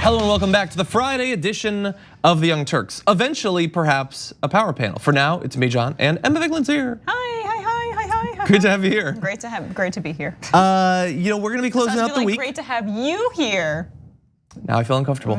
Hello and welcome back to the Friday edition of the Young Turks. Eventually, perhaps, a power panel. For now, it's me, John, and Emma Vigeland's here. Hi. Good to have you here. Great to be here. You know, we're gonna be closing out the week. Great to have you here. Now I feel uncomfortable.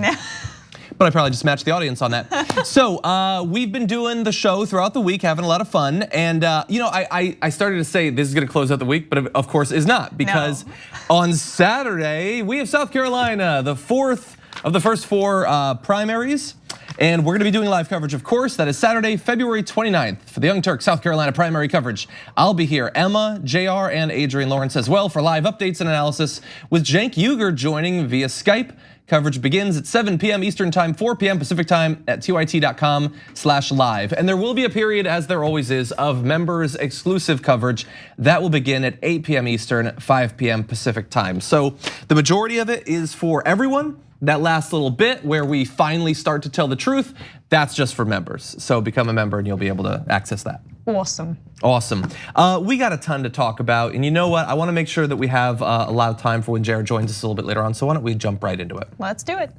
But I probably just matched the audience on that. So we've been doing the show throughout the week, having a lot of fun. And you know, I started to say this is gonna close out the week, but of course is not. Because on Saturday, we have South Carolina, the fourth of the first four primaries. And we're gonna be doing live coverage, of course. That is Saturday, February 29th for the Young Turks South Carolina primary coverage. I'll be here, Emma, Jayar, and Adrian Lawrence as well for live updates and analysis, with Cenk Uygur joining via Skype. Coverage begins at 7 p.m. Eastern time, 4 p.m. Pacific time at tyt.com/live. And there will be a period, as there always is, of members exclusive coverage that will begin at 8 p.m. Eastern, 5 p.m. Pacific time. So the majority of it is for everyone. That last little bit where we finally start to tell the truth, that's just for members. So become a member and you'll be able to access that. Awesome. We got a ton to talk about, and you know what? I want to make sure that we have a lot of time for when Jayar joins us a little bit later on. So why don't we jump right into it? Let's do it.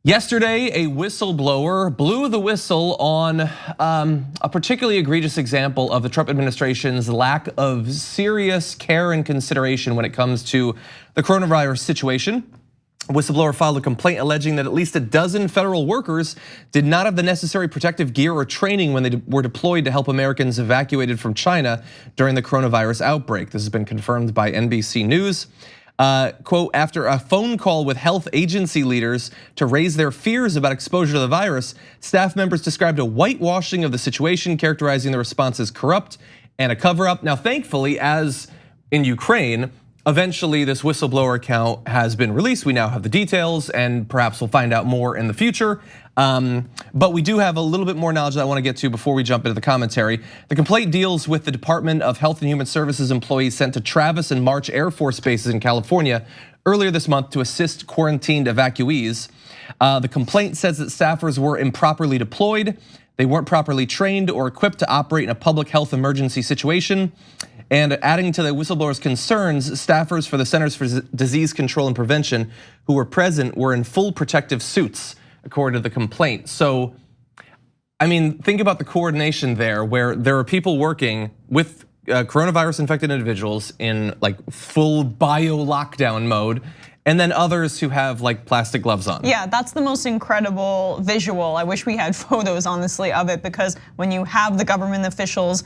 Yesterday, a whistleblower blew the whistle on a particularly egregious example of the Trump administration's lack of serious care and consideration when it comes to the coronavirus situation. A whistleblower filed a complaint alleging that at least a dozen federal workers did not have the necessary protective gear or training when they were deployed to help Americans evacuated from China during the coronavirus outbreak. This has been confirmed by NBC News. Quote, after a phone call with health agency leaders to raise their fears about exposure to the virus, staff members described a whitewashing of the situation, characterizing the response as corrupt and a cover-up. Now, thankfully, as in Ukraine, eventually this whistleblower account has been released. We now have the details, and perhaps we'll find out more in the future. But we do have a little bit more knowledge that I want to get to before we jump into the commentary. The complaint deals with the Department of Health and Human Services employees sent to Travis and March Air Force bases in California earlier this month to assist quarantined evacuees. The complaint says that staffers were improperly deployed. They weren't properly trained or equipped to operate in a public health emergency situation. And adding to the whistleblower's concerns, staffers for the Centers for Disease Control and Prevention who were present were in full protective suits, according to the complaint. So, I mean, think about the coordination there, where there are people working with coronavirus infected individuals in like full bio lockdown mode, and then others who have like plastic gloves on. Yeah, that's the most incredible visual. I wish we had photos, honestly, of it, because when you have the government officials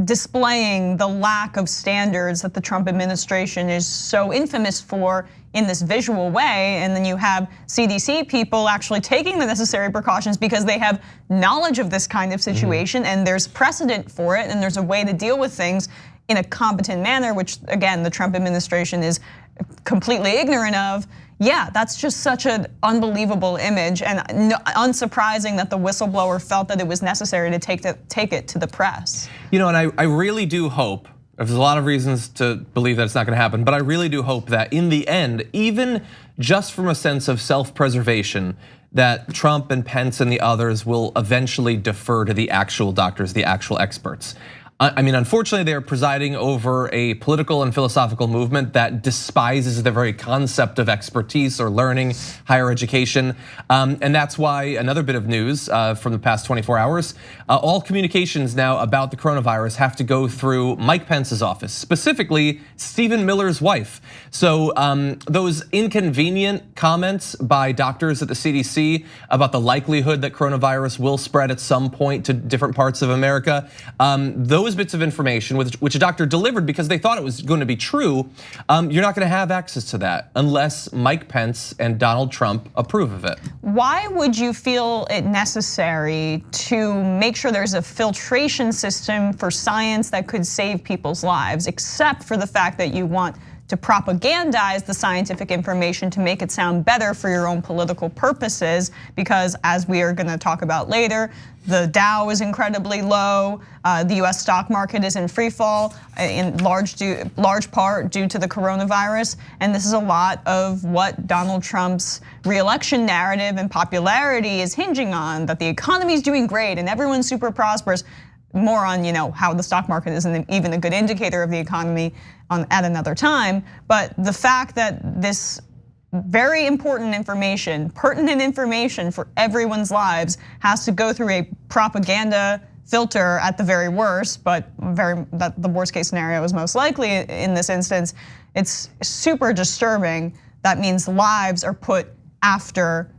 displaying the lack of standards that the Trump administration is so infamous for in this visual way, and then you have CDC people actually taking the necessary precautions because they have knowledge of this kind of situation and there's precedent for it and there's a way to deal with things in a competent manner, which again, the Trump administration is completely ignorant of. Yeah, that's just such an unbelievable image, and unsurprising that the whistleblower felt that it was necessary to take it to the press. You know, and I really do hope, there's a lot of reasons to believe that it's not gonna happen, but I really do hope that in the end, even just from a sense of self-preservation, that Trump and Pence and the others will eventually defer to the actual doctors, the actual experts. I mean, unfortunately, they're presiding over a political and philosophical movement that despises the very concept of expertise or learning, higher education. And that's why another bit of news from the past 24 hours, all communications now about the coronavirus have to go through Mike Pence's office, specifically Stephen Miller's wife. So those inconvenient comments by doctors at the CDC about the likelihood that coronavirus will spread at some point to different parts of America, those bits of information which a doctor delivered because they thought it was going to be true, you're not going to have access to that unless Mike Pence and Donald Trump approve of it. Why would you feel it necessary to make sure there's a filtration system for science that could save people's lives, except for the fact that you want to propagandize the scientific information to make it sound better for your own political purposes? Because as we are gonna talk about later, the Dow is incredibly low. The US stock market is in free fall in large part due to the coronavirus. And this is a lot of what Donald Trump's re-election narrative and popularity is hinging on, that the economy is doing great and everyone's super prosperous. More on how the stock market isn't even a good indicator of the economy at another time. But the fact that this very important information, pertinent information for everyone's lives has to go through a propaganda filter at the very worst, but the worst case scenario is most likely in this instance. It's super disturbing. That means lives are put after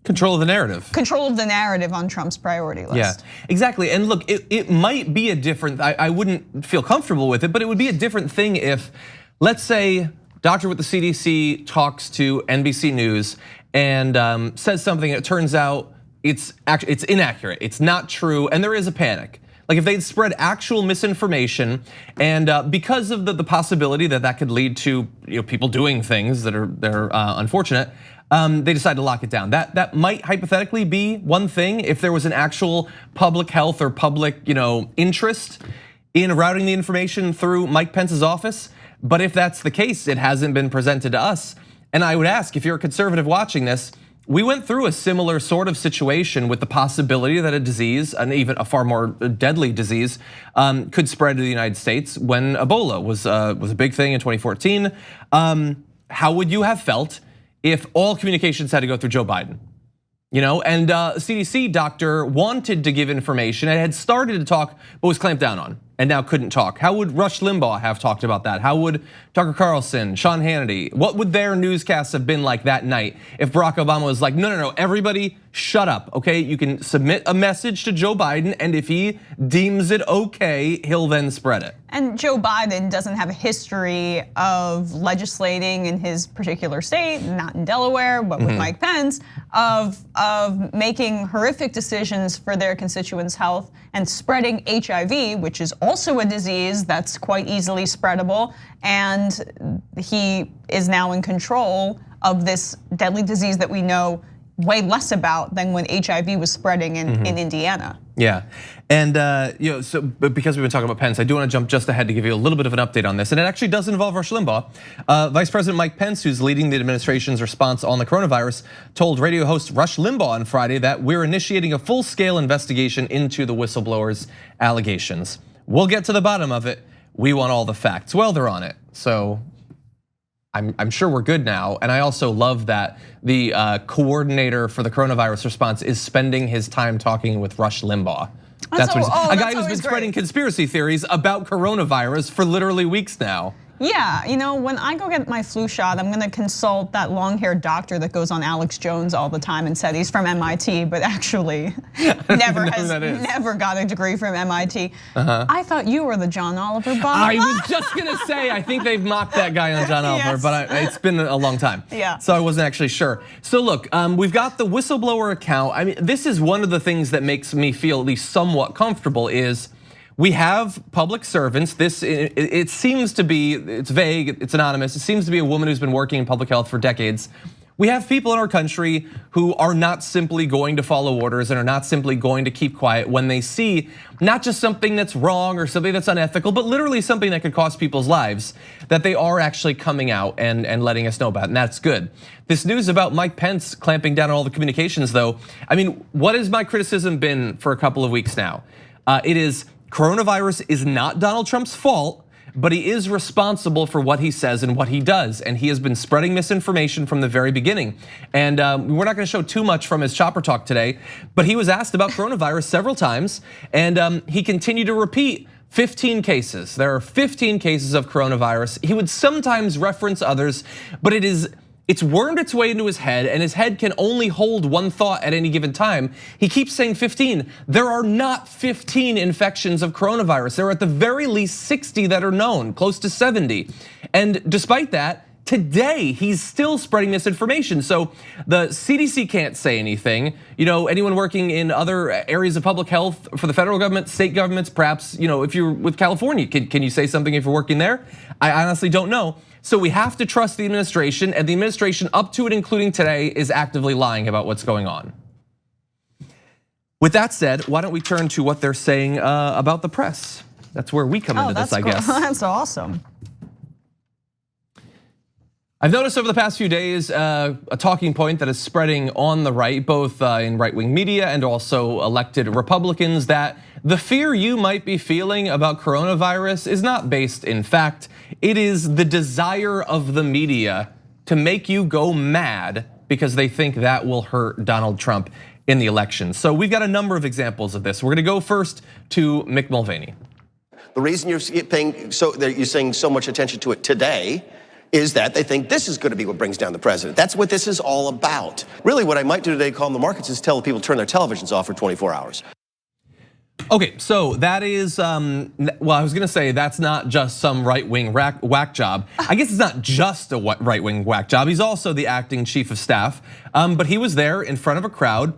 control of the narrative. Control of the narrative on Trump's priority list. Yeah, exactly. And look, it might be a different, I wouldn't feel comfortable with it, but it would be a different thing if, let's say, doctor with the CDC talks to NBC News and says something, it turns out it's inaccurate, it's not true, and there is a panic. Like if they'd spread actual misinformation, and because of the possibility that could lead to people doing things that are unfortunate, they decide to lock it down. That might hypothetically be one thing if there was an actual public health or public interest in routing the information through Mike Pence's office. But if that's the case, it hasn't been presented to us. And I would ask, if you're a conservative watching this, we went through a similar sort of situation with the possibility that a disease, and even a far more deadly disease, could spread to the United States when Ebola was a big thing in 2014. How would you have felt if all communications had to go through Joe Biden? And CDC doctor wanted to give information and had started to talk, but was clamped down on and now couldn't talk. How would Rush Limbaugh have talked about that? How would Tucker Carlson, Sean Hannity, what would their newscasts have been like that night if Barack Obama was like, no, everybody shut up, okay? You can submit a message to Joe Biden, and if he deems it okay, he'll then spread it. And Joe Biden doesn't have a history of legislating in his particular state, not in Delaware, but with Mike Pence, of making horrific decisions for their constituents' health and spreading HIV, which is also a disease that's quite easily spreadable. And he is now in control of this deadly disease that we know way less about than when HIV was spreading in Indiana. Yeah, and so because we've been talking about Pence, I do want to jump just ahead to give you a little bit of an update on this, and it actually does involve Rush Limbaugh. Vice President Mike Pence, who's leading the administration's response on the coronavirus, told radio host Rush Limbaugh on Friday that we're initiating a full-scale investigation into the whistleblower's allegations. We'll get to the bottom of it. We want all the facts. Well, they're on it, so I'm sure we're good now. And I also love that the coordinator for the coronavirus response is spending his time talking with Rush Limbaugh. That's what a guy who's been spreading conspiracy theories about coronavirus for literally weeks now. Yeah, when I go get my flu shot, I'm gonna consult that long-haired doctor that goes on Alex Jones all the time and said he's from MIT, but actually never got a degree from MIT. I thought you were the John Oliver Bob. I was just gonna say, I think they've mocked that guy on John Oliver, but it's been a long time. Yeah. So I wasn't actually sure. So look, we've got the whistleblower account. I mean, this is one of the things that makes me feel at least somewhat comfortable is we have public servants. It seems to be, it's vague, it's anonymous. It seems to be a woman who's been working in public health for decades. We have people in our country who are not simply going to follow orders and are not simply going to keep quiet when they see not just something that's wrong or something that's unethical, but literally something that could cost people's lives, that they are actually coming out and letting us know about, and that's good. This news about Mike Pence clamping down on all the communications though, I mean, what has my criticism been for a couple of weeks now? It is, coronavirus is not Donald Trump's fault, but he is responsible for what he says and what he does. And he has been spreading misinformation from the very beginning. And we're not gonna show too much from his chopper talk today, but he was asked about coronavirus several times, and he continued to repeat 15 cases. There are 15 cases of coronavirus. He would sometimes reference others, but it's wormed its way into his head, and his head can only hold one thought at any given time. He keeps saying 15. There are not 15 infections of coronavirus. There are at the very least 60 that are known, close to 70. And despite that, today he's still spreading misinformation. So the CDC can't say anything. Anyone working in other areas of public health for the federal government, state governments, perhaps, if you're with California, can you say something if you're working there? I honestly don't know. So we have to trust the administration, and the administration up to and including today is actively lying about what's going on. With that said, why don't we turn to what they're saying about the press? That's where we come into this, I guess. That's awesome. I've noticed over the past few days a talking point that is spreading on the right, both in right-wing media and also elected Republicans, that the fear you might be feeling about coronavirus is not based in fact. It is the desire of the media to make you go mad because they think that will hurt Donald Trump in the election. So we've got a number of examples of this. We're gonna go first to Mick Mulvaney. The reason you're saying so much attention to it today is that they think this is going to be what brings down the president. That's what this is all about. Really, what I might do today, calm the markets, is tell people to turn their televisions off for 24 hours. Okay, so that is, well, I was gonna say that's not just some right-wing whack job. I guess it's not just a right-wing whack job. He's also the acting chief of staff, but he was there in front of a crowd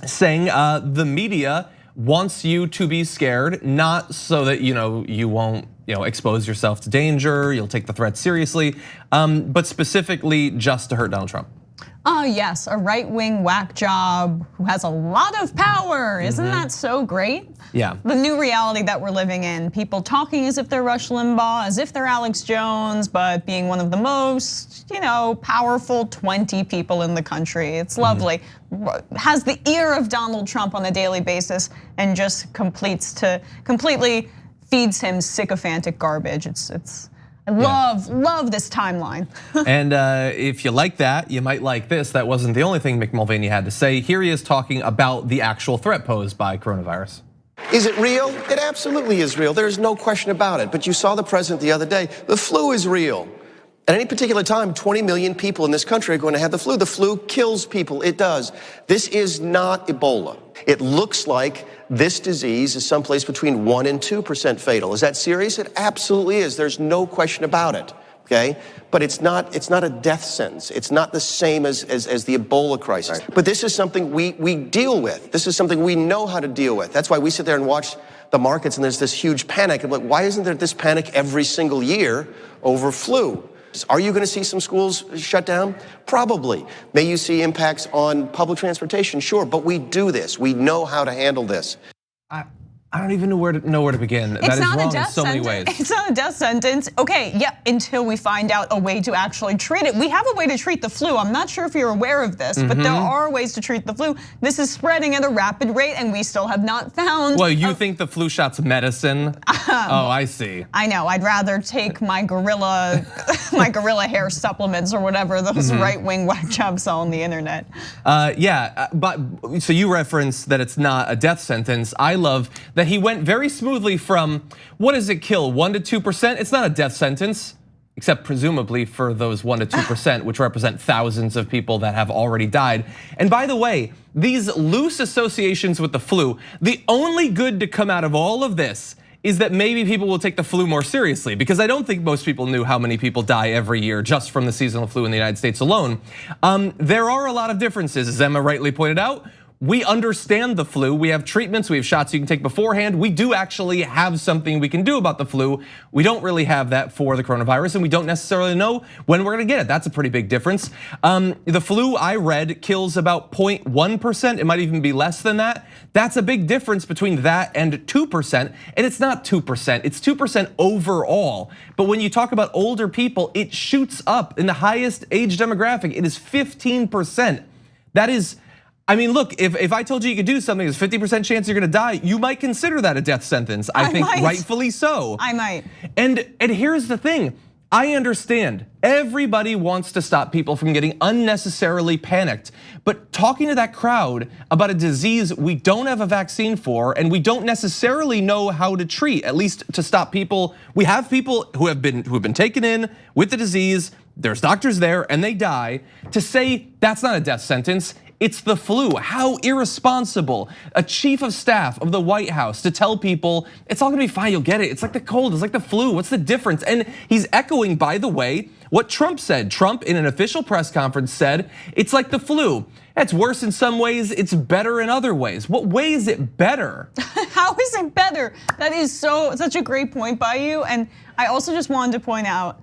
saying the media wants you to be scared, not so that you won't expose yourself to danger, you'll take the threat seriously, but specifically just to hurt Donald Trump. Oh yes, a right-wing whack job who has a lot of power. Isn't that so great? Yeah. The new reality that we're living in, people talking as if they're Rush Limbaugh, as if they're Alex Jones, but being one of the most, powerful 20 people in the country. It's lovely. Has the ear of Donald Trump on a daily basis and just completely feeds him sycophantic garbage. I love this timeline. And if you like that, you might like this. That wasn't the only thing Mick Mulvaney had to say. Here he is talking about the actual threat posed by coronavirus. Is it real? It absolutely is real. There's no question about it. But you saw the president the other day. The flu is real. At any particular time, 20 million people in this country are going to have the flu. The flu kills people, it does. This is not Ebola. It looks like this disease is someplace between 1% and 2% fatal. Is that serious? It absolutely is. There's no question about it, okay? But it's not a death sentence. It's not the same as the Ebola crisis. Right. But this is something we deal with. This is something we know how to deal with. That's why we sit there and watch the markets and there's this huge panic. And like, why isn't there this panic every single year over flu? Are you going to see some schools shut down? Probably. May you see impacts on public transportation? Sure, but we do this. We know how to handle this. I don't even know where to begin. That is wrong in so many ways. It's not a death sentence. Okay, yeah, until we find out a way to actually treat it. We have a way to treat the flu. I'm not sure if you're aware of this, but there are ways to treat the flu. This is spreading at a rapid rate and we still have not found. Well, you think the flu shot's medicine? Oh, I see. I know, I'd rather take my gorilla hair supplements or whatever those right-wing whack jobs sell on the internet. Yeah, but so you referenced that it's not a death sentence. I love that he went very smoothly from, what does it kill, 1% to 2%? It's not a death sentence, except presumably for those 1% to 2%, which represent thousands of people that have already died. And by the way, these loose associations with the flu, the only good to come out of all of this is that maybe people will take the flu more seriously, because I don't think most people knew how many people die every year just from the seasonal flu in the United States alone. There are a lot of differences, as Emma rightly pointed out. We understand the flu, we have treatments, we have shots you can take beforehand. We do actually have something we can do about the flu. We don't really have that for the coronavirus, and we don't necessarily know when we're gonna get it. That's a pretty big difference. The flu, I read, kills about 0.1%, it might even be less than that. That's a big difference between that and 2%, and it's not 2%, it's 2% overall. But when you talk about older people, it shoots up. In the highest age demographic, it is 15%. That is, I mean, look, if I told you could do something, there's 50% chance you're gonna die, you might consider that a death sentence. I think rightfully so. I might. And here's the thing, I understand, everybody wants to stop people from getting unnecessarily panicked. But talking to that crowd about a disease we don't have a vaccine for and we don't necessarily know how to treat, at least to stop people. We have people who have been taken in with the disease, there's doctors there and they die. To say that's not a death sentence, it's the flu. How irresponsible. A chief of staff of the White House to tell people, it's all gonna be fine, you'll get it. It's like the cold, it's like the flu, what's the difference? And he's echoing, by the way, what Trump said. Trump in an official press conference said, it's like the flu. It's worse in some ways, it's better in other ways. What way is it better? How is it better? That is such a great point by you. And I also just wanted to point out,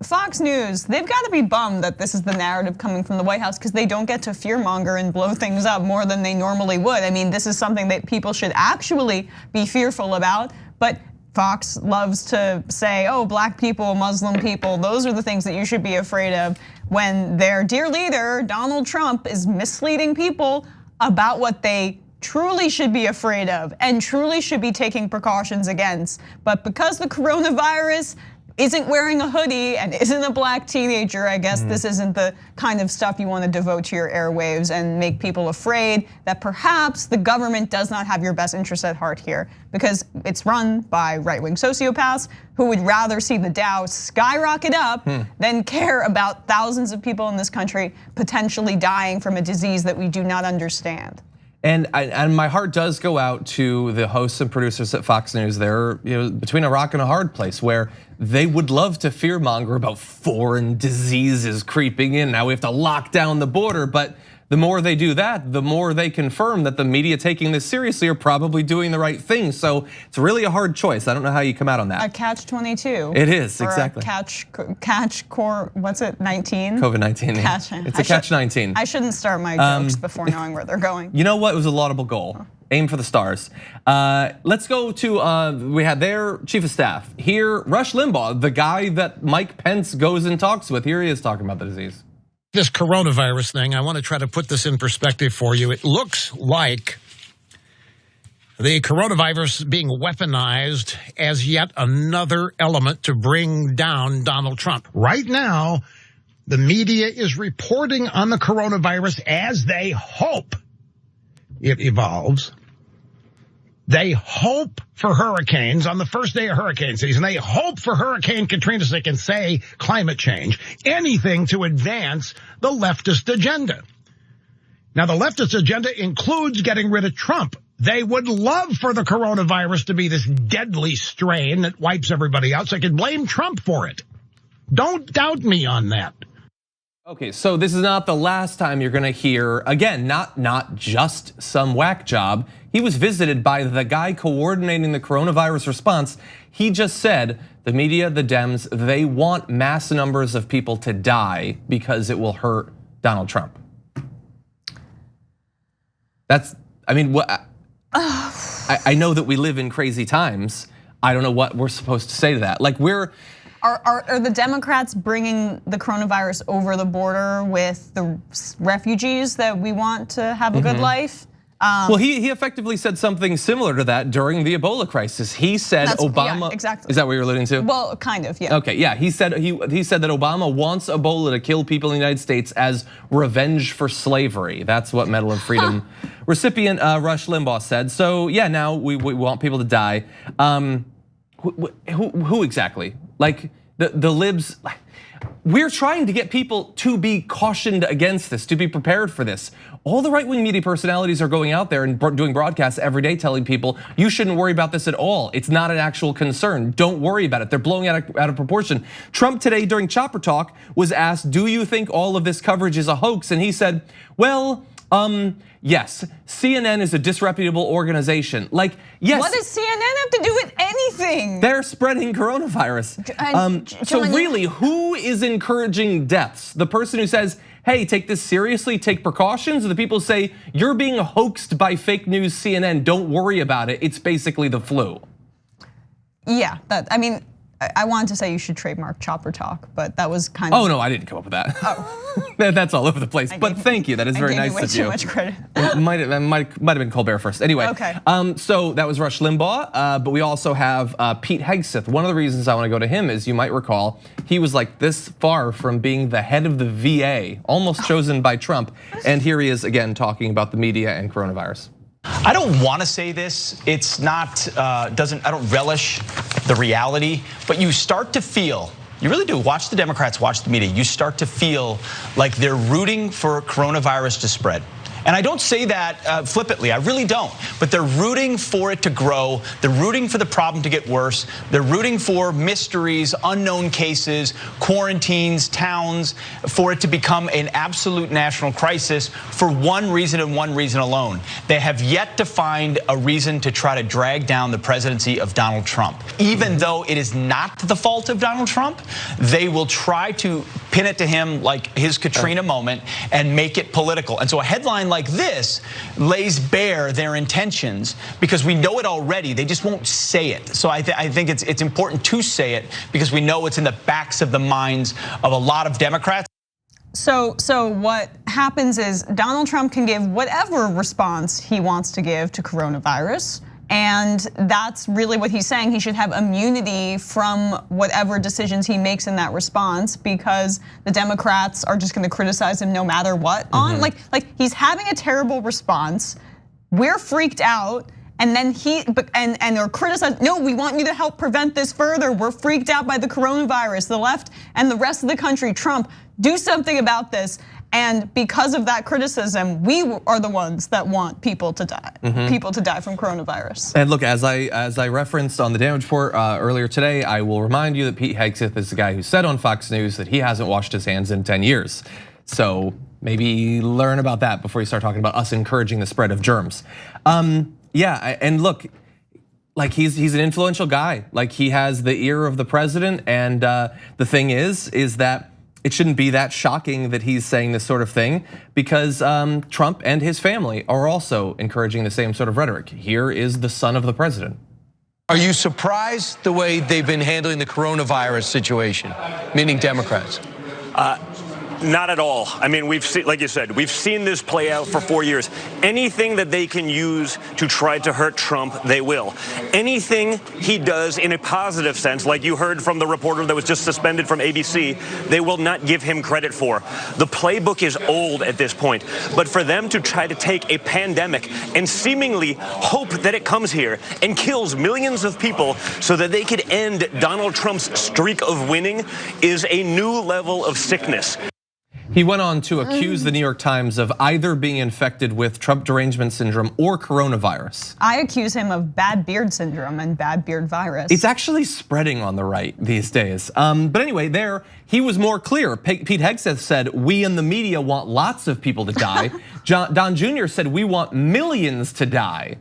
Fox News, they've got to be bummed that this is the narrative coming from the White House, because they don't get to fearmonger and blow things up more than they normally would. I mean, this is something that people should actually be fearful about, but Fox loves to say, oh, black people, Muslim people, those are the things that you should be afraid of, when their dear leader, Donald Trump, is misleading people about what they truly should be afraid of and truly should be taking precautions against. But because the coronavirus isn't wearing a hoodie and isn't a black teenager, I guess this isn't the kind of stuff you want to devote to your airwaves and make people afraid that perhaps the government does not have your best interest at heart here, because it's run by right-wing sociopaths who would rather see the Dow skyrocket up than care about thousands of people in this country potentially dying from a disease that we do not understand. And my heart does go out to the hosts and producers at Fox News. They're between a rock and a hard place where they would love to fearmonger about foreign diseases creeping in. Now we have to lock down the border, but the more they do that, the more they confirm that the media taking this seriously are probably doing the right thing. So it's really a hard choice. I don't know how you come out on that. A catch-22. It is, exactly. What's it, 19? COVID-19. It's a catch-19. I shouldn't start my jokes before knowing where they're going. You know what? It was a laudable goal. Aim for the stars. Let's go to, we had their chief of staff. Here, Rush Limbaugh, the guy that Mike Pence goes and talks with. Here he is talking about the disease. This coronavirus thing, I want to try to put this in perspective for you. It looks like the coronavirus being weaponized as yet another element to bring down Donald Trump. Right now, the media is reporting on the coronavirus as they hope it evolves. They hope for hurricanes on the first day of hurricane season. They hope for Hurricane Katrina, so they can say climate change, anything to advance the leftist agenda. Now, the leftist agenda includes getting rid of Trump. They would love for the coronavirus to be this deadly strain that wipes everybody out so they can blame Trump for it. Don't doubt me on that. Okay, so this is not the last time you're gonna hear, again, not just some whack job. He was visited by the guy coordinating the coronavirus response. He just said, the media, the Dems, they want mass numbers of people to die because it will hurt Donald Trump. That's, I mean, what? I know that we live in crazy times. I don't know what we're supposed to say to that. Like Are the Democrats bringing the coronavirus over the border with the refugees that we want to have a good life? Well, he effectively said something similar to that during the Ebola crisis. He said Obama. Yeah, exactly. Is that what you're alluding to? Well, kind of, yeah. Okay, yeah. He said that Obama wants Ebola to kill people in the United States as revenge for slavery. That's what Medal of Freedom recipient Rush Limbaugh said. So yeah, now we want people to die. Who exactly? Like the libs. We're trying to get people to be cautioned against this, to be prepared for this. All the right-wing media personalities are going out there and doing broadcasts every day telling people, you shouldn't worry about this at all. It's not an actual concern. Don't worry about it. They're blowing it out of proportion. Trump today during Chopper Talk was asked, do you think all of this coverage is a hoax? And he said, well, yes, CNN is a disreputable organization. Like, yes. What does CNN have to do with anything? They're spreading coronavirus. So really, who is encouraging deaths? The person who says, hey, take this seriously, take precautions, or the people who say, you're being hoaxed by fake news CNN, don't worry about it, it's basically the flu? Yeah, I mean, I wanted to say you should trademark Chopper Talk, but that was kind of. Oh no, I didn't come up with that. Oh. That's all over the place. But thank you, that is very nice of you. I gave you way too much credit. It might have been Colbert first. Anyway, okay. So that was Rush Limbaugh, but we also have Pete Hegseth. One of the reasons I want to go to him is, you might recall, he was like this far from being the head of the VA, almost chosen by Trump, and here he is again talking about the media and coronavirus. I don't want to say this. It's not, I don't relish the reality, but you start to feel, you really do, watch the Democrats, watch the media, you start to feel like they're rooting for coronavirus to spread. And I don't say that flippantly, I really don't. But they're rooting for it to grow. They're rooting for the problem to get worse. They're rooting for mysteries, unknown cases, quarantines, towns, for it to become an absolute national crisis for one reason and one reason alone. They have yet to find a reason to try to drag down the presidency of Donald Trump. Even though it is not the fault of Donald Trump, they will try to pin it to him like his Katrina moment and make it political. And so a headline like this lays bare their intentions, because we know it already, they just won't say it. So I think it's important to say it, because we know it's in the backs of the minds of a lot of Democrats. So what happens is Donald Trump can give whatever response he wants to give to coronavirus, And that's really what he's saying. He should have immunity from whatever decisions he makes in that response, because the Democrats are just gonna criticize him no matter what. Like he's having a terrible response. We're freaked out. And then and they're criticizing, no, we want you to help prevent this further. We're freaked out by the coronavirus. The left and the rest of the country, Trump, do something about this. And because of that criticism, we are the ones that want people to die, people to die from coronavirus. And look, as I referenced on the damage report earlier today, I will remind you that Pete Hegseth is the guy who said on Fox News that he hasn't washed his hands in 10 years. So maybe learn about that before you start talking about us encouraging the spread of germs. Yeah, and look, like he's an influential guy. Like he has the ear of the president, and the thing is that it shouldn't be that shocking that he's saying this sort of thing, because Trump and his family are also encouraging the same sort of rhetoric. Here is the son of the president. Are you surprised the way they've been handling the coronavirus situation, meaning Democrats? Not at all. I mean, we've seen, like you said, we've seen this play out for 4 years. Anything that they can use to try to hurt Trump, they will. Anything he does in a positive sense, like you heard from the reporter that was just suspended from ABC, they will not give him credit for. The playbook is old at this point, but for them to try to take a pandemic and seemingly hope that it comes here and kills millions of people so that they could end Donald Trump's streak of winning is a new level of sickness. He went on to accuse the New York Times of either being infected with Trump derangement syndrome or coronavirus. I accuse him of bad beard syndrome and bad beard virus. It's actually spreading on the right these days. But anyway, there he was more clear. Pete Hegseth said, we in the media want lots of people to die. Don Jr. said, we want millions to die.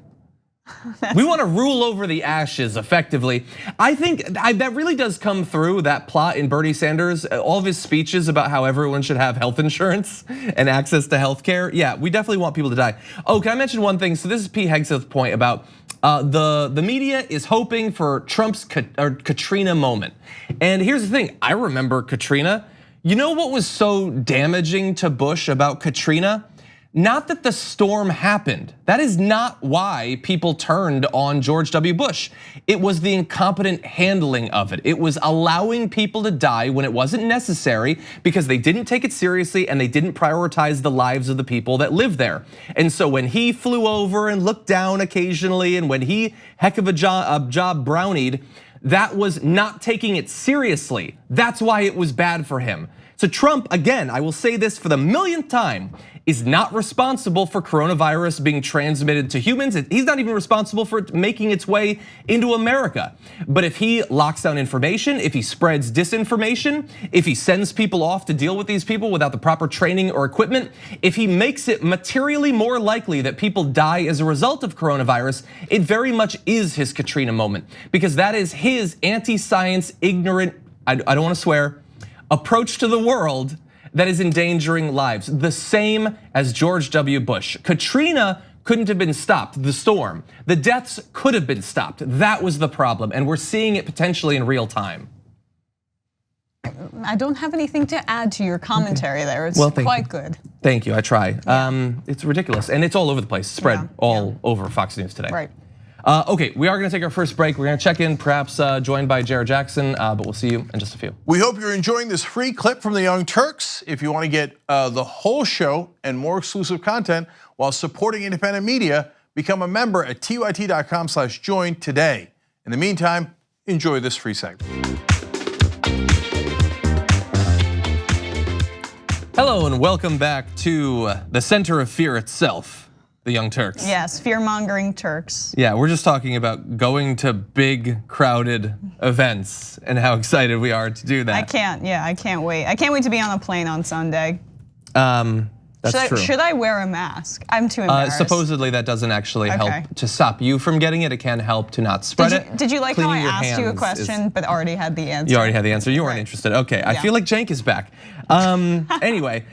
We want to rule over the ashes effectively. I think that really does come through, that plot in Bernie Sanders, all of his speeches about how everyone should have health insurance and access to health care. Yeah, we definitely want people to die. Oh, can I mention one thing? So this is Pete Hegseth's point about the media is hoping for Trump's Katrina moment. And here's the thing, I remember Katrina. You know what was so damaging to Bush about Katrina? Not that the storm happened. That is not why people turned on George W. Bush. It was the incompetent handling of it. It was allowing people to die when it wasn't necessary because they didn't take it seriously and they didn't prioritize the lives of the people that live there. And so when he flew over and looked down occasionally, and when he heck of a job brownied, that was not taking it seriously. That's why it was bad for him. So Trump, again, I will say this for the millionth time, is not responsible for coronavirus being transmitted to humans. He's not even responsible for it making its way into America. But if he locks down information, if he spreads disinformation, if he sends people off to deal with these people without the proper training or equipment, if he makes it materially more likely that people die as a result of coronavirus, it very much is his Katrina moment, because that is his anti-science, ignorant, I don't want to swear, approach to the world that is endangering lives, the same as George W. Bush. Katrina couldn't have been stopped, the storm. The deaths could have been stopped. That was the problem, and we're seeing it potentially in real time. I don't have anything to add to your commentary there. It's quite good. Thank you, I try. It's ridiculous, and it's all over the place, spread all over Fox News today. Right. Okay, we are gonna take our first break. We're gonna check in, perhaps joined by Jayar Jackson, but we'll see you in just a few. We hope you're enjoying this free clip from the Young Turks. If you wanna get the whole show and more exclusive content while supporting independent media, become a member at tyt.com/join today. In the meantime, enjoy this free segment. Hello and welcome back to the center of fear itself, the Young Turks. Yes, fear-mongering Turks. Yeah, we're just talking about going to big, crowded events and how excited we are to do that. I can't wait. I can't wait to be on a plane on Sunday. That's true. Should I wear a mask? I'm too embarrassed. Supposedly that doesn't actually help to stop you from getting it. It can help to not spread it. Did you like how I asked you a question but already had the answer? You already had the answer, you weren't interested. Okay, I feel like Cenk is back. Anyway,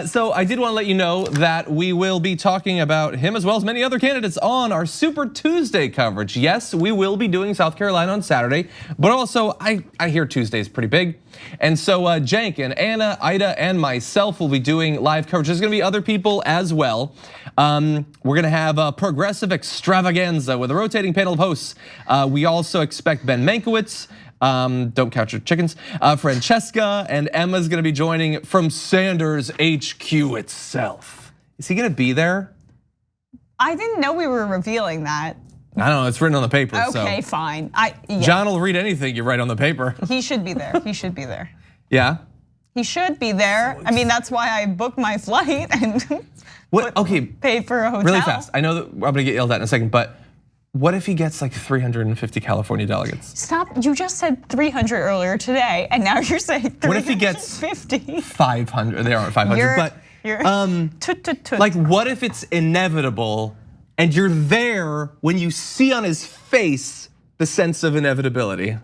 so I did want to let you know that we will be talking about him as well as many other candidates on our Super Tuesday coverage. Yes, we will be doing South Carolina on Saturday, but also I hear Tuesday is pretty big. And so Jank and Anna, Ida, and myself will be doing live coverage. There's gonna be other people as well. We're gonna have a progressive extravaganza with a rotating panel of hosts. We also expect Ben Mankiewicz, don't count your chickens, Francesca, and Emma's gonna be joining from Sanders HQ itself. Is he gonna be there? I didn't know we were revealing that. I don't know, it's written on the paper. Okay, so. fine. Yeah. John will read anything you write on the paper. He should be there, he should be there. Yeah? He should be there. I mean, that's why I booked my flight and paid for a hotel. Really fast, I know that I'm gonna get yelled at in a second, but what if he gets like 350 California delegates? Stop, you just said 300 earlier today, and now you're saying 350. What if he gets 500, they aren't 500, but like what if it's inevitable and you're there when you see on his face the sense of inevitability?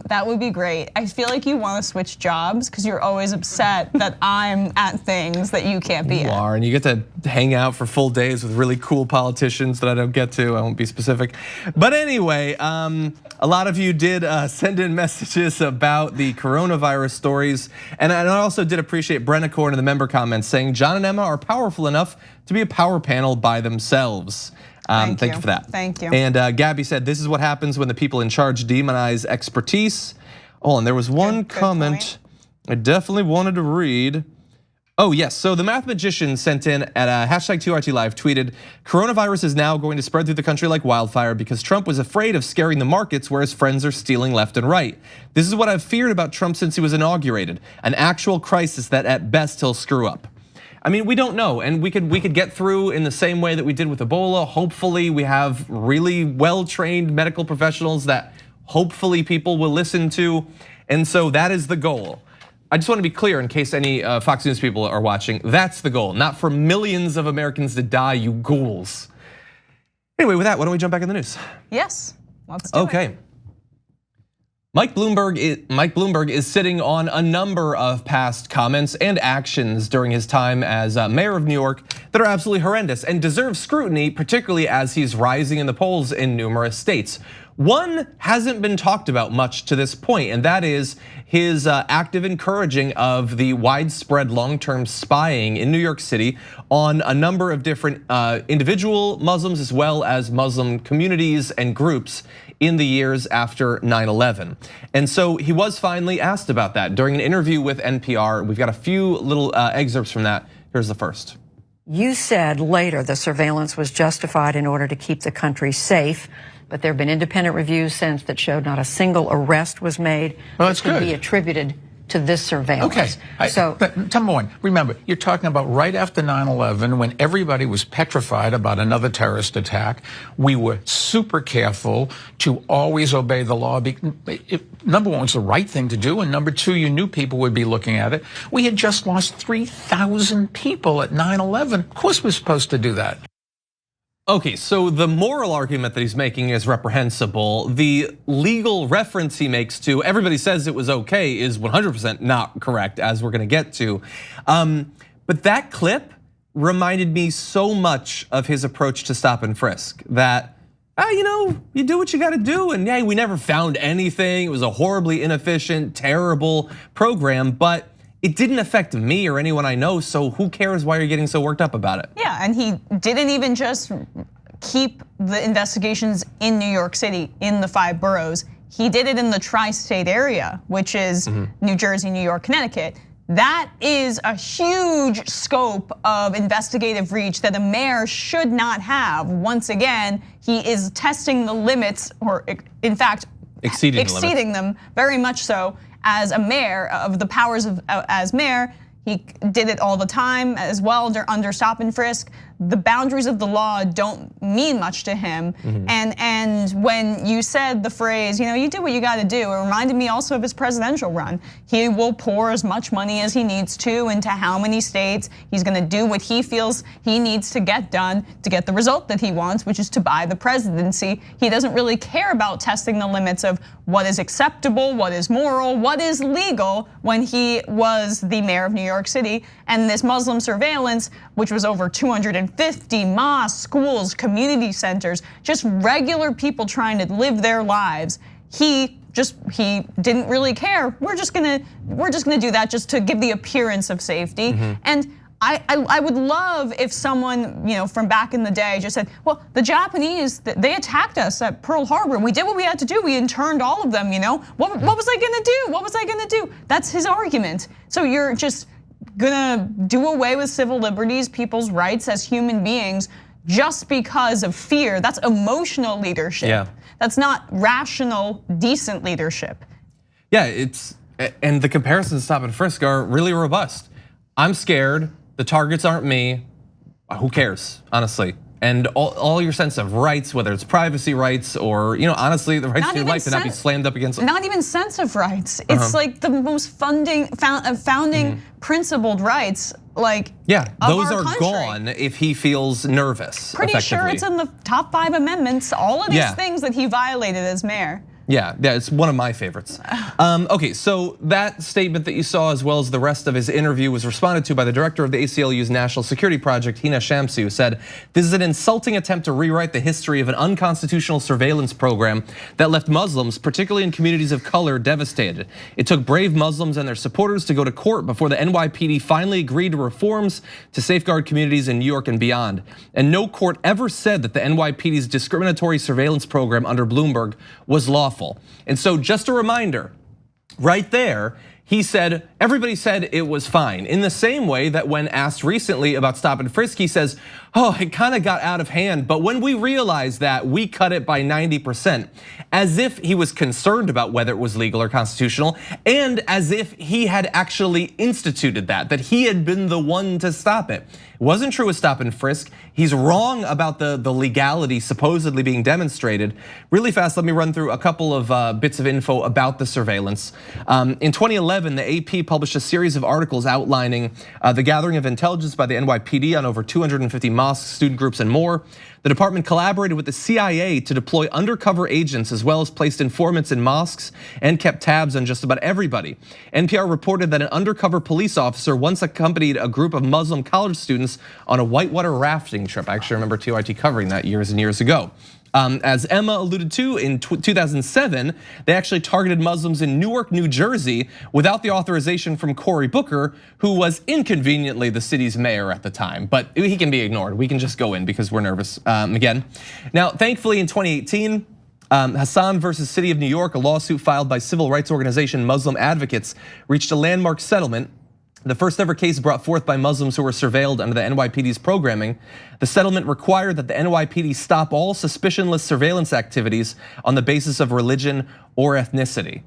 That would be great. I feel like you want to switch jobs because you're always upset that I'm at things that you can't be at. You are, and you get to hang out for full days with really cool politicians that I don't get to. I won't be specific. But anyway, a lot of you did send in messages about the coronavirus stories. And I also did appreciate Brenna Korn in the member comments saying John and Emma are powerful enough to be a power panel by themselves. Thank you for that. Thank you. And Gabby said, this is what happens when the people in charge demonize expertise. Oh, and there was one comment I definitely wanted to read. Oh yes, so the mathematician sent in at hashtag TYT Live tweeted, coronavirus is now going to spread through the country like wildfire because Trump was afraid of scaring the markets where his friends are stealing left and right. This is what I've feared about Trump since he was inaugurated, an actual crisis that at best he'll screw up. I mean, we don't know, and we could get through in the same way that we did with Ebola. Hopefully we have really well-trained medical professionals that hopefully people will listen to, and so that is the goal. I just want to be clear in case any Fox News people are watching, that's the goal, not for millions of Americans to die, you ghouls. Anyway, with that, why don't we jump back in the news? Yes, let's do it. Okay. Mike Bloomberg is sitting on a number of past comments and actions during his time as mayor of New York that are absolutely horrendous and deserve scrutiny, particularly as he's rising in the polls in numerous states. One hasn't been talked about much to this point, and that is his active encouraging of the widespread long-term spying in New York City on a number of different individual Muslims as well as Muslim communities and groups in the years after 9/11. And so he was finally asked about that during an interview with NPR. We've got a few little excerpts from that. Here's the first. You said later the surveillance was justified in order to keep the country safe, but there have been independent reviews since that showed not a single arrest was made. Well, that's good. Could be attributed to this surveillance. Okay, so number one, remember, you're talking about right after 9/11 when everybody was petrified about another terrorist attack. We were super careful to always obey the law. Number one, it's the right thing to do, and number two, you knew people would be looking at it. We had just lost 3,000 people at 9/11. Of course we're supposed to do that. Okay, so the moral argument that he's making is reprehensible. The legal reference he makes to everybody says it was okay is 100% not correct, as we're gonna get to. But that clip reminded me so much of his approach to stop and frisk that, you do what you gotta do, and yeah, we never found anything. It was a horribly inefficient, terrible program, but it didn't affect me or anyone I know, so who cares why you're getting so worked up about it? Yeah, and he didn't even just keep the investigations in New York City, in the 5 boroughs. He did it in the tri-state area, which is New Jersey, New York, Connecticut. That is a huge scope of investigative reach that a mayor should not have. Once again, he is testing the limits, or in fact, exceeding them very much so. As a mayor, of the powers of as mayor, he did it all the time as well under stop and frisk. The boundaries of the law don't mean much to him. And when you said the phrase, you do what you gotta do, it reminded me also of his presidential run. He will pour as much money as he needs to into how many states. He's gonna do what he feels he needs to get done to get the result that he wants, which is to buy the presidency. He doesn't really care about testing the limits of what is acceptable, what is moral, what is legal when he was the mayor of New York City. And this Muslim surveillance, which was over 250 mosques, schools, community centers, just regular people trying to live their lives. He he didn't really care. We're just gonna do that just to give the appearance of safety. And I would love if someone, from back in the day just said, well, the Japanese, they attacked us at Pearl Harbor. We did what we had to do. We interned all of them, What was I gonna do? What was I gonna do? That's his argument. So you're just gonna do away with civil liberties, people's rights as human beings just because of fear. That's emotional leadership. Yeah. That's not rational, decent leadership. Yeah, and the comparisons to stop and frisk are really robust. I'm scared. The targets aren't me. Who cares, honestly? And all your sense of rights, whether it's privacy rights or, honestly, the rights to your life to not be slammed up against. Not even sense of rights. It's like the most founding principled rights, yeah, those of our are country. Gone if he feels nervous. Pretty sure it's in the top 5 amendments. All of these things that he violated as mayor. Yeah, it's one of my favorites. Okay, so that statement that you saw, as well as the rest of his interview, was responded to by the director of the ACLU's National Security Project, Hina Shamsi, who said, "This is an insulting attempt to rewrite the history of an unconstitutional surveillance program that left Muslims, particularly in communities of color, devastated. It took brave Muslims and their supporters to go to court before the NYPD finally agreed to reforms to safeguard communities in New York and beyond. And no court ever said that the NYPD's discriminatory surveillance program under Bloomberg was lawful." And so just a reminder, right there, he said, everybody said it was fine. In the same way that when asked recently about stop and frisk, he says, oh, it kind of got out of hand, but when we realized that, we cut it by 90%, as if he was concerned about whether it was legal or constitutional, and as if he had actually instituted that he had been the one to stop it. It wasn't true with stop and frisk. He's wrong about the legality supposedly being demonstrated. Really fast, let me run through a couple of bits of info about the surveillance. In 2011, the AP published a series of articles outlining the gathering of intelligence by the NYPD on over 250 mosques, student groups, and more. The department collaborated with the CIA to deploy undercover agents, as well as placed informants in mosques and kept tabs on just about everybody. NPR reported that an undercover police officer once accompanied a group of Muslim college students on a whitewater rafting trip. I actually remember TYT covering that years and years ago. As Emma alluded to, in 2007, they actually targeted Muslims in Newark, New Jersey, without the authorization from Cory Booker, who was inconveniently the city's mayor at the time. But he can be ignored. We can just go in because we're nervous again. Now, thankfully, in 2018, Hassan versus City of New York, a lawsuit filed by civil rights organization Muslim Advocates, reached a landmark settlement. The first ever case brought forth by Muslims who were surveilled under the NYPD's programming. The settlement required that the NYPD stop all suspicionless surveillance activities on the basis of religion or ethnicity.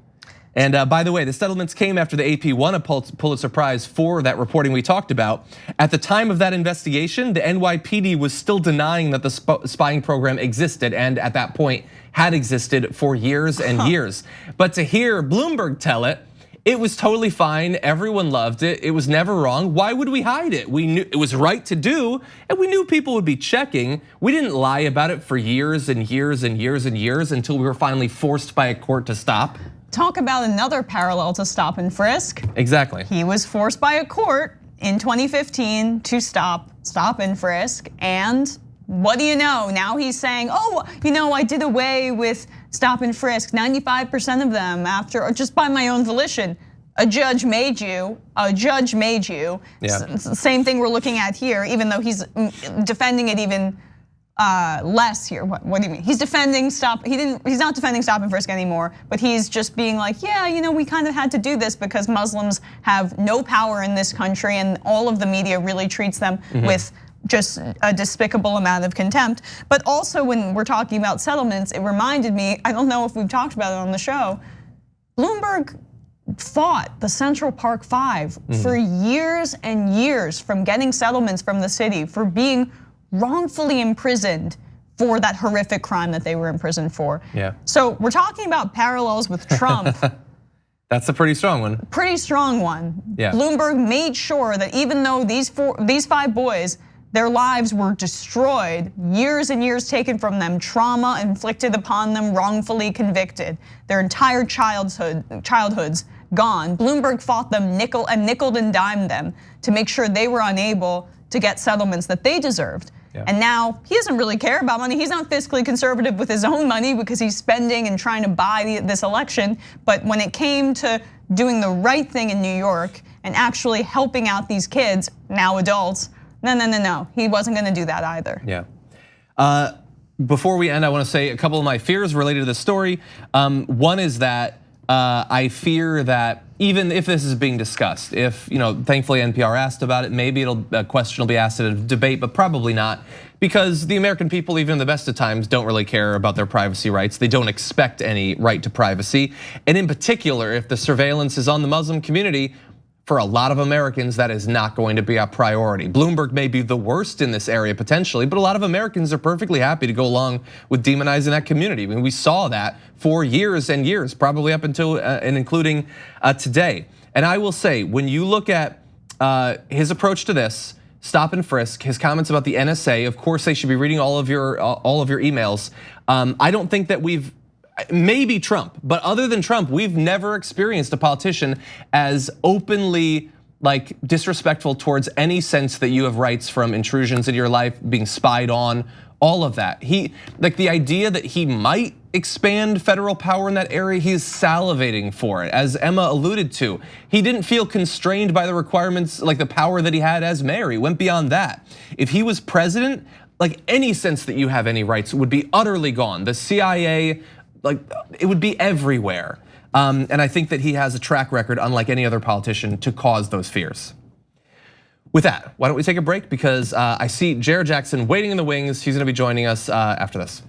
And by the way, the settlements came after the AP won a Pulitzer Prize for that reporting we talked about. At the time of that investigation, the NYPD was still denying that the spying program existed, and at that point had existed for years and years. But to hear Bloomberg tell it, it was totally fine, everyone loved it, it was never wrong. Why would we hide it? We knew it was right to do, and we knew people would be checking. We didn't lie about it for years and years and years and years until we were finally forced by a court to stop. Talk about another parallel to stop and frisk. Exactly. He was forced by a court in 2015 to stop and frisk, and what do you know? Now he's saying, oh, I did away with stop and frisk, 95% of them after, just by my own volition. A judge made you. Yeah. Same thing we're looking at here, even though he's defending it even less here. What do you mean? He's defending he's not defending stop and frisk anymore, but he's just being like, yeah, we kind of had to do this because Muslims have no power in this country and all of the media really treats them with just a despicable amount of contempt. But also when we're talking about settlements, it reminded me, I don't know if we've talked about it on the show, Bloomberg fought the Central Park Five for years and years from getting settlements from the city for being wrongfully imprisoned for that horrific crime that they were imprisoned for. Yeah. So we're talking about parallels with Trump. That's a pretty strong one. Pretty strong one. Yeah. Bloomberg made sure that even though these 5 boys, their lives were destroyed, years and years taken from them, trauma inflicted upon them, wrongfully convicted, their entire childhoods gone. Bloomberg fought them nickel and dimed them to make sure they were unable to get settlements that they deserved. And now he doesn't really care about money. He's not fiscally conservative with his own money because he's spending and trying to buy this election. But when it came to doing the right thing in New York and actually helping out these kids, now adults, no, he wasn't gonna do that either. Yeah. Before we end, I wanna say a couple of my fears related to this story. One is that I fear that even if this is being discussed, if thankfully NPR asked about it, maybe a question will be asked at a debate, but probably not, because the American people, even in the best of times, don't really care about their privacy rights. They don't expect any right to privacy, and in particular, if the surveillance is on the Muslim community, for a lot of Americans, that is not going to be a priority. Bloomberg may be the worst in this area potentially, but a lot of Americans are perfectly happy to go along with demonizing that community. I mean, we saw that for years and years, probably up until and including today. And I will say, when you look at his approach to this, stop and frisk, his comments about the NSA, of course they should be reading all of your emails. I don't think that maybe Trump, but other than Trump, we've never experienced a politician as openly disrespectful towards any sense that you have rights from intrusions into your life, being spied on, all of that. The idea that he might expand federal power in that area, he's salivating for it. As Emma alluded to, he didn't feel constrained by the requirements, like the power that he had as mayor. He went beyond that. If he was president, any sense that you have any rights would be utterly gone. The CIA, it would be everywhere. And I think that he has a track record, unlike any other politician, to cause those fears. With that, why don't we take a break? Because I see Jayar Jackson waiting in the wings. He's gonna be joining us after this.